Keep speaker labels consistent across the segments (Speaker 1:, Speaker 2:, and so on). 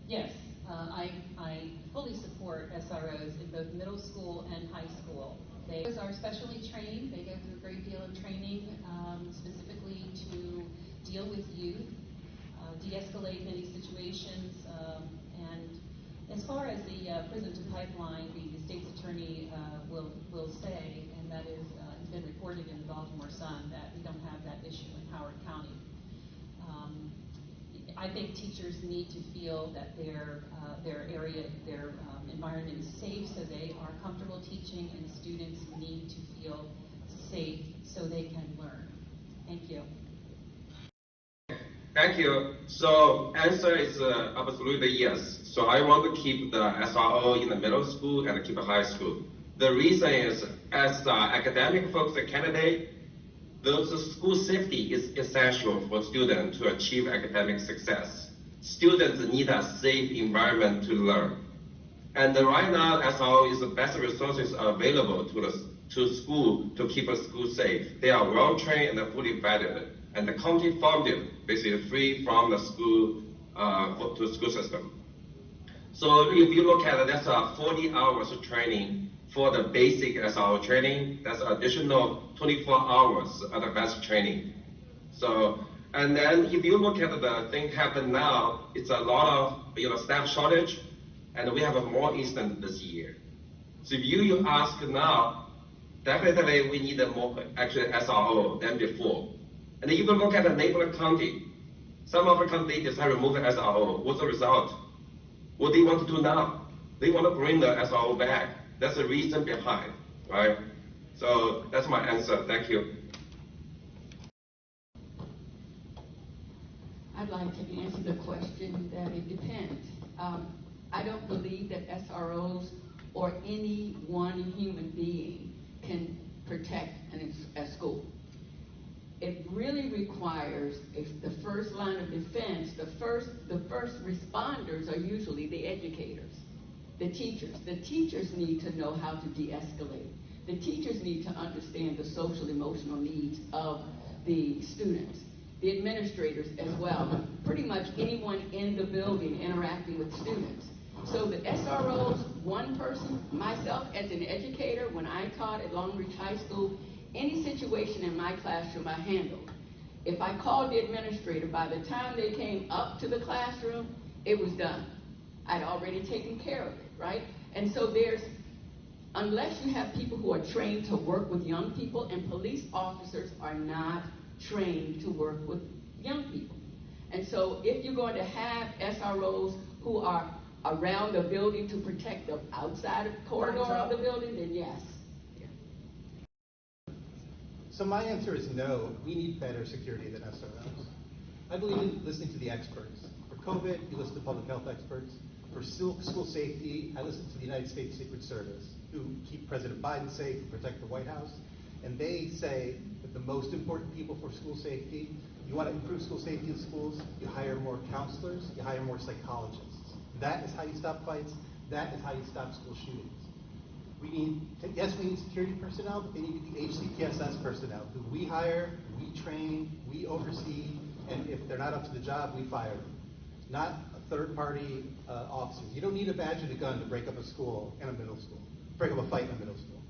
Speaker 1: Yes, I fully support SROs in both middle school and high school. They are specially trained. They go through a great deal of training specifically to deal with youth, de-escalate many situations, and as far as the prison to pipeline, the state's attorney will say, and that is has been reported in the Baltimore Sun, that we don't have that issue in Howard County. I think teachers need to feel that their area, their environment is safe, so they are comfortable teaching, and students need to feel safe so they can learn. Thank you.
Speaker 2: Thank you. So answer is absolutely yes. So I want to keep the SRO in the middle school and keep the high school. The reason is, as academic focused candidate, the school safety is essential for students to achieve academic success. Students need a safe environment to learn. And right now, SRO is the best resources available to school to keep a school safe. They are well trained and fully vetted, and the county funded, basically free from the school to school system. So if you look at it, that's 40 hours of training for the basic SRO training. That's additional 24 hours of advanced training. So, and then if you look at the thing happen now, it's a lot of staff shortage, and we have more incidents this year. So if you ask now, definitely we need more actually SRO than before. And if you look at the neighboring county, some of the county decide to remove the SRO. What's the result? What they want to do now? They want to bring the SRO back. That's the reason behind, right? So that's my answer. Thank you.
Speaker 3: I'd like to answer the question that it depends. I don't believe that SROs or any one human being can protect a school. It really requires the first line of defense. The first responders are usually the educators, the teachers. The teachers need to know how to de-escalate. The teachers need to understand the social emotional needs of the students. The administrators as well. Pretty much anyone in the building interacting with students. So the SROs, one person, myself as an educator, when I taught at Long Reach High School, any situation in my classroom I handled. If I called the administrator, by the time they came up to the classroom, it was done. I'd already taken care of it, right? And so unless you have people who are trained to work with young people, and police officers are not trained to work with young people. And so if you're going to have SROs who are around the building to protect the outside corridor of the building, then yes.
Speaker 4: So my answer is no. We need better security than SROs. I believe in listening to the experts. For COVID, you listen to public health experts. For school safety, I listen to the United States Secret Service, who keep President Biden safe and protect the White House. And they say that the most important people for school safety, you want to improve school safety in schools, you hire more counselors, you hire more psychologists. That is how you stop fights. That is how you stop school shootings. We need security personnel, but they need to be HCPSS personnel who we hire, we train, we oversee, and if they're not up to the job, we fire them. Not a third-party officers. You don't need a badge and a gun to break up a school in a middle school, break up a fight in a middle school.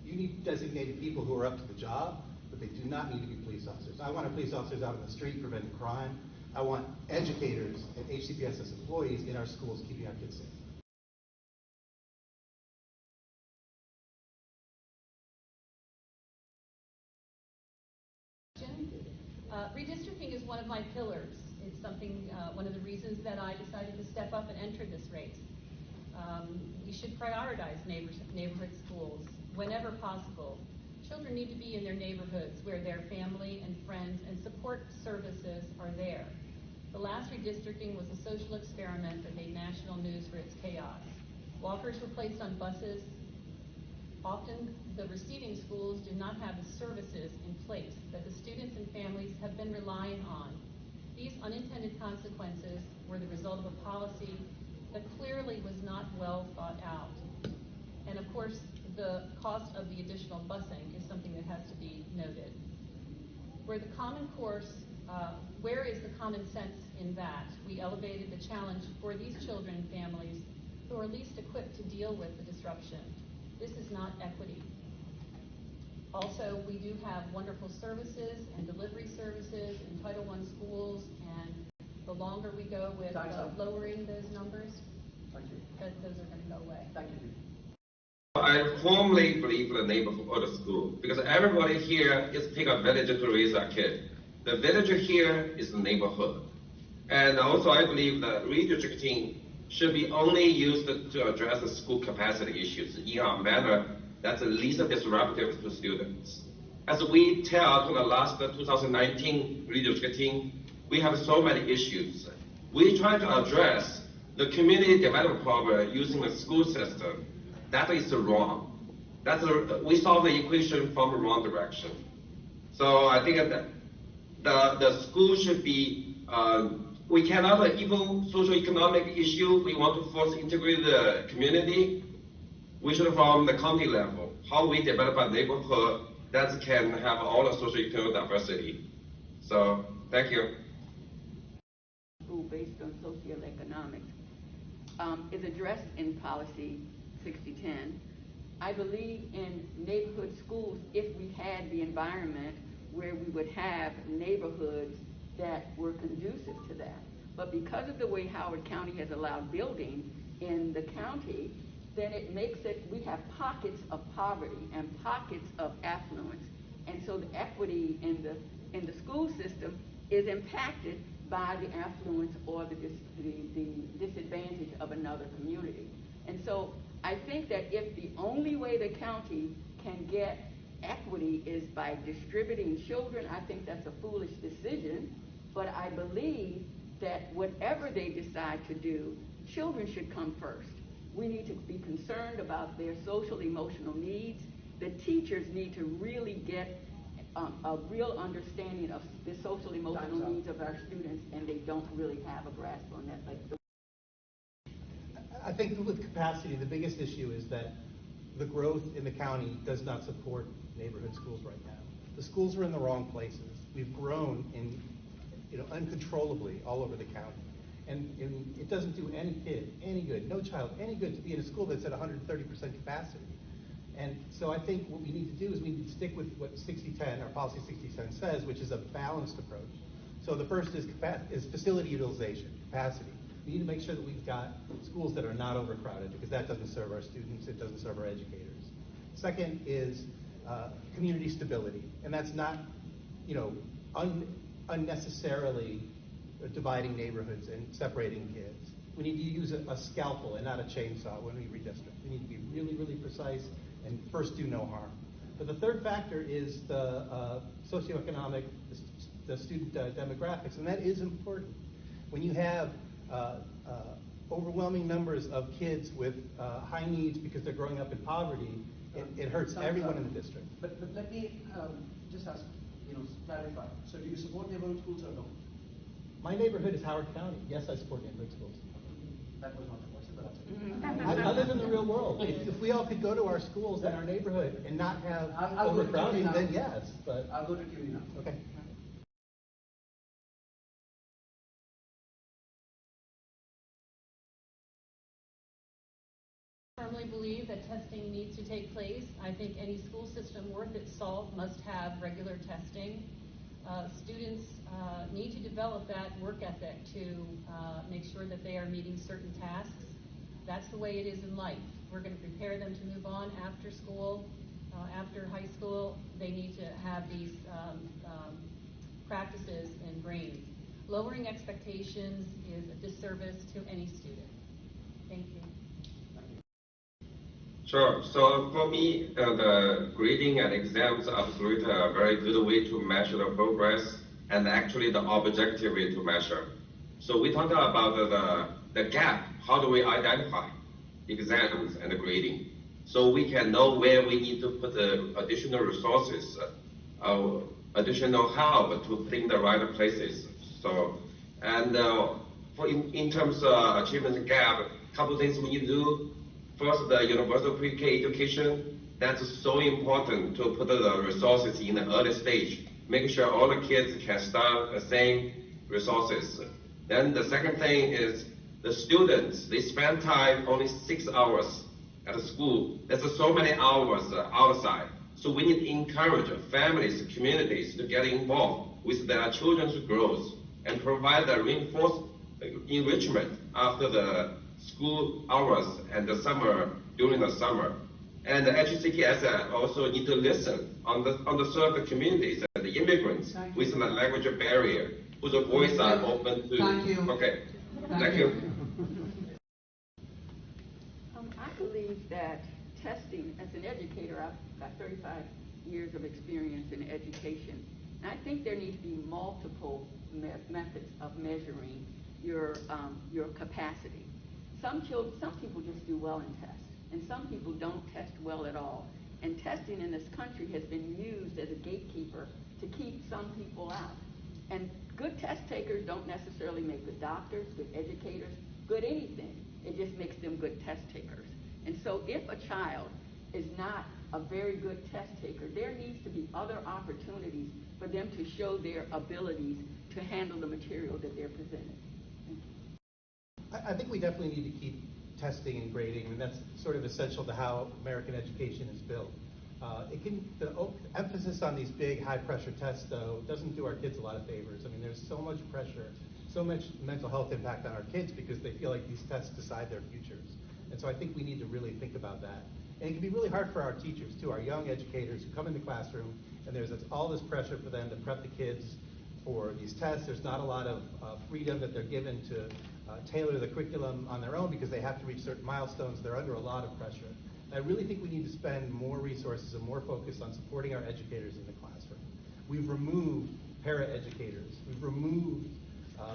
Speaker 4: You need designated people who are up to the job, but they do not need to be police officers. I want our police officers out on the street preventing crime. I want educators and HCPSS employees in our schools keeping our kids safe.
Speaker 1: Redistricting is one of my pillars. It's something, one of the reasons that I decided to step up and enter this race. We should prioritize neighborhood schools whenever possible. Children need to be in their neighborhoods where their family and friends and support services are there. The last redistricting was a social experiment that made national news for its chaos. Walkers were placed on buses. Often the receiving schools did not have the services in place that the students and families have been relying on. These unintended consequences were the result of a policy that clearly was not well thought out. And of course, the cost of the additional busing is something that has to be noted. Where is the common sense in that? We elevated the challenge for these children and families who are least equipped to deal with the disruption. This is not equity. Also, we do have wonderful services and delivery services in Title I schools, and the longer we go with lowering those numbers, those are going to go away.
Speaker 3: Thank you.
Speaker 2: I firmly believe in the neighborhood or the school, because everybody here is pick a village to raise a kid. The village here is the neighborhood. And also I believe that redistricting should be only used to address the school capacity issues in a manner that's the least disruptive to students. As we tell to the last 2019 redistricting, we have so many issues. We try to address the community development problem using the school system. That is wrong. We solve the equation from the wrong direction. So I think that the school should be, we cannot, even socio-economic issue, we want to first integrate the community. We should from the county level, how we develop a neighborhood that can have all the socio-economic diversity. So, thank you.
Speaker 3: School based on socioeconomics is addressed in policy 6010. I believe in neighborhood schools if we had the environment where we would have neighborhoods that were conducive to that. But because of the way Howard County has allowed building in the county, then it makes it, we have pockets of poverty and pockets of affluence. And so the equity in the school system is impacted by the affluence or the disadvantage of another community. And so I think that if the only way the county can get equity is by distributing children, I think that's a foolish decision. But I believe that whatever they decide to do, children should come first. We need to be concerned about their social emotional needs. The teachers need to really get a real understanding of the social emotional needs of our students, and they don't really have a grasp on that.
Speaker 4: I think with capacity, the biggest issue is that the growth in the county does not support neighborhood schools right now. The schools are in the wrong places. We've grown uncontrollably all over the county. And it doesn't do any kid any good, no child any good to be in a school that's at 130% capacity. And so I think what we need to do is we need to stick with what 6010, our policy 6010 says, which is a balanced approach. So the first is facility utilization, capacity. We need to make sure that we've got schools that are not overcrowded, because that doesn't serve our students, it doesn't serve our educators. Second is community stability, and that's not, unnecessarily dividing neighborhoods and separating kids. We need to use a scalpel and not a chainsaw when we redistrict. We need to be really, really precise and first do no harm. But the third factor is the socioeconomic, the student demographics, and that is important. When you have overwhelming numbers of kids with high needs because they're growing up in poverty, it hurts everyone in the district.
Speaker 5: But let me just ask, clarify. So do you support neighborhood schools or no?
Speaker 4: My neighborhood is Howard County. Yes, I support neighborhood schools.
Speaker 5: That was not the question, but that's okay.
Speaker 4: I live in the real world. If we all could go to our schools in our neighborhood and not have overcrowding, then yes. But
Speaker 5: I'll go to QE now.
Speaker 4: okay.
Speaker 1: I firmly believe that testing needs to take place. I think any school system worth its salt must have regular testing. Students need to develop that work ethic to make sure that they are meeting certain tasks. That's the way it is in life. We're going to prepare them to move on after school, after high school. They need to have these practices ingrained. Lowering expectations is a disservice to any student. Thank you.
Speaker 2: Sure. So for me, the grading and exams are absolutely a very good way to measure the progress and actually the objective way to measure. So we talked about the gap. How do we identify exams and the grading? So we can know where we need to put the additional resources, additional help to put in the right places. So, and in terms of achievement gap, a couple things we need to do. First, the universal pre-K education, that's so important to put the resources in the early stage. Make sure all the kids can start the same resources. Then the second thing is the students, they spend time only 6 hours at school. There's so many hours outside. So we need to encourage families, communities to get involved with their children's growth and provide the reinforced enrichment after the school hours and during the summer. And the HCTS also need to listen on the underserved communities and the immigrants with the language barrier, whose voice are open to.
Speaker 5: Thank you.
Speaker 2: Okay. Thank you.
Speaker 3: I believe that testing, as an educator, I've got 35 years of experience in education, and I think there need to be multiple methods of measuring your capacity. Some people just do well in tests, and some people don't test well at all. And testing in this country has been used as a gatekeeper to keep some people out. And good test takers don't necessarily make good doctors, good educators, good anything. It just makes them good test takers. And so if a child is not a very good test taker, there needs to be other opportunities for them to show their abilities to handle the material that they're presented.
Speaker 4: I think we definitely need to keep testing and grading, and that's sort of essential to how American education is built. The emphasis on these big, high-pressure tests, though, doesn't do our kids a lot of favors. I mean, there's so much pressure, so much mental health impact on our kids because they feel like these tests decide their futures. And so I think we need to really think about that. And it can be really hard for our teachers, too, our young educators who come in the classroom, and there's all this pressure for them to prep the kids for these tests. There's not a lot of freedom that they're given to tailor the curriculum on their own because they have to reach certain milestones. They're under a lot of pressure. I really think we need to spend more resources and more focus on supporting our educators in the classroom. We've removed para-educators. We've removed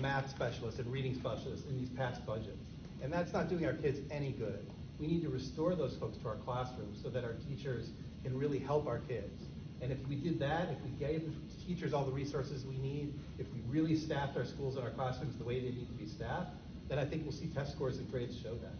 Speaker 4: math specialists and reading specialists in these past budgets. And that's not doing our kids any good. We need to restore those folks to our classrooms so that our teachers can really help our kids. And if we did that, if we gave teachers all the resources we need, if we really staffed our schools and our classrooms the way they need to be staffed, then I think we'll see test scores and grades show that.